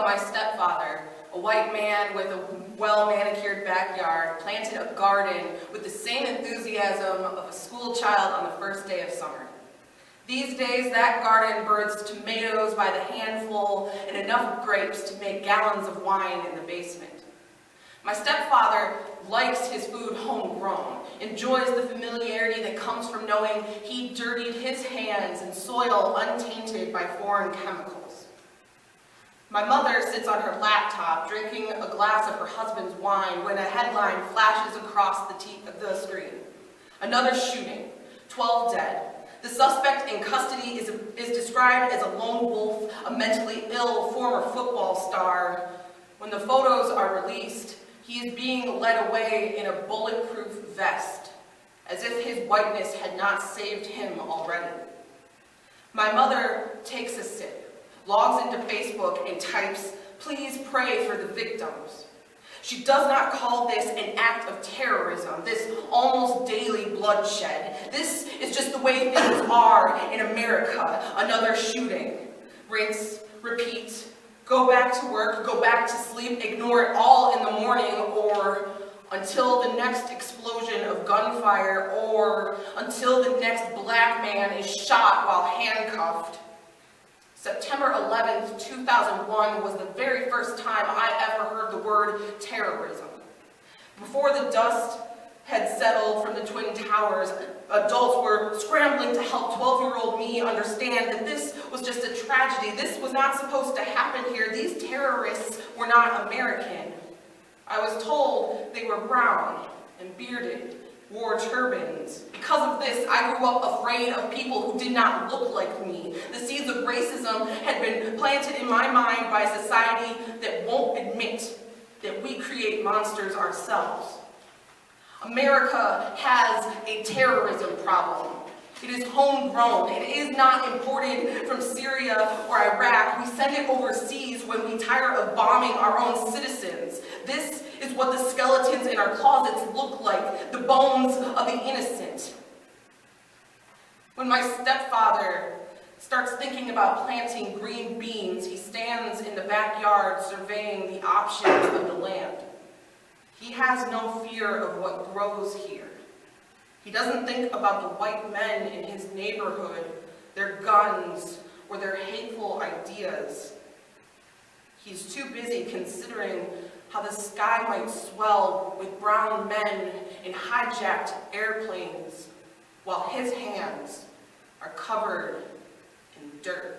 my stepfather, a white man with a well-manicured backyard, planted a garden with the same enthusiasm of a school child on the first day of summer. These days, that garden births tomatoes by the handful and enough grapes to make gallons of wine in the basement. My stepfather likes his food homegrown, enjoys the familiarity that comes from knowing he dirtied his hands in soil untainted by foreign chemicals. My mother sits on her laptop drinking a glass of her husband's wine when a headline flashes across the screen. Another shooting, 12 dead. The suspect in custody is described as a lone wolf, a mentally ill former football star. When the photos are released, he is being led away in a bulletproof vest, as if his whiteness had not saved him already. My mother takes a sip, logs into Facebook and types, "Please pray for the victims." She does not call this an act of terrorism, this almost daily bloodshed. This is just the way things are in America. Another shooting. Rinse, repeat, go back to work, go back to sleep, ignore it all in the morning, or until the next explosion of gunfire, or until the next black man is shot while handcuffed. September 11th, 2001 was the very first time I ever heard the word terrorism. Before the dust had settled from the Twin Towers, adults were scrambling to help 12-year-old me understand that this was just a tragedy. This was not supposed to happen here. These terrorists were not American. I was told they were brown and bearded, wore turbans. Because of this, I grew up afraid of people who did not look like me. The seeds of racism had been planted in my mind by a society that won't admit that we create monsters ourselves. America has a terrorism problem. It is homegrown. It is not imported from Syria or Iraq. We send it overseas when we tire of bombing our own citizens. This is what the skeletons in our closets look like, the bones of the innocent. When my stepfather starts thinking about planting green beans, he stands in the backyard surveying the options of the land. He has no fear of what grows here. He doesn't think about the white men in his neighborhood, their guns, or their hateful ideas. He's too busy considering how the sky might swell with brown men in hijacked airplanes, while his hands are covered in dirt.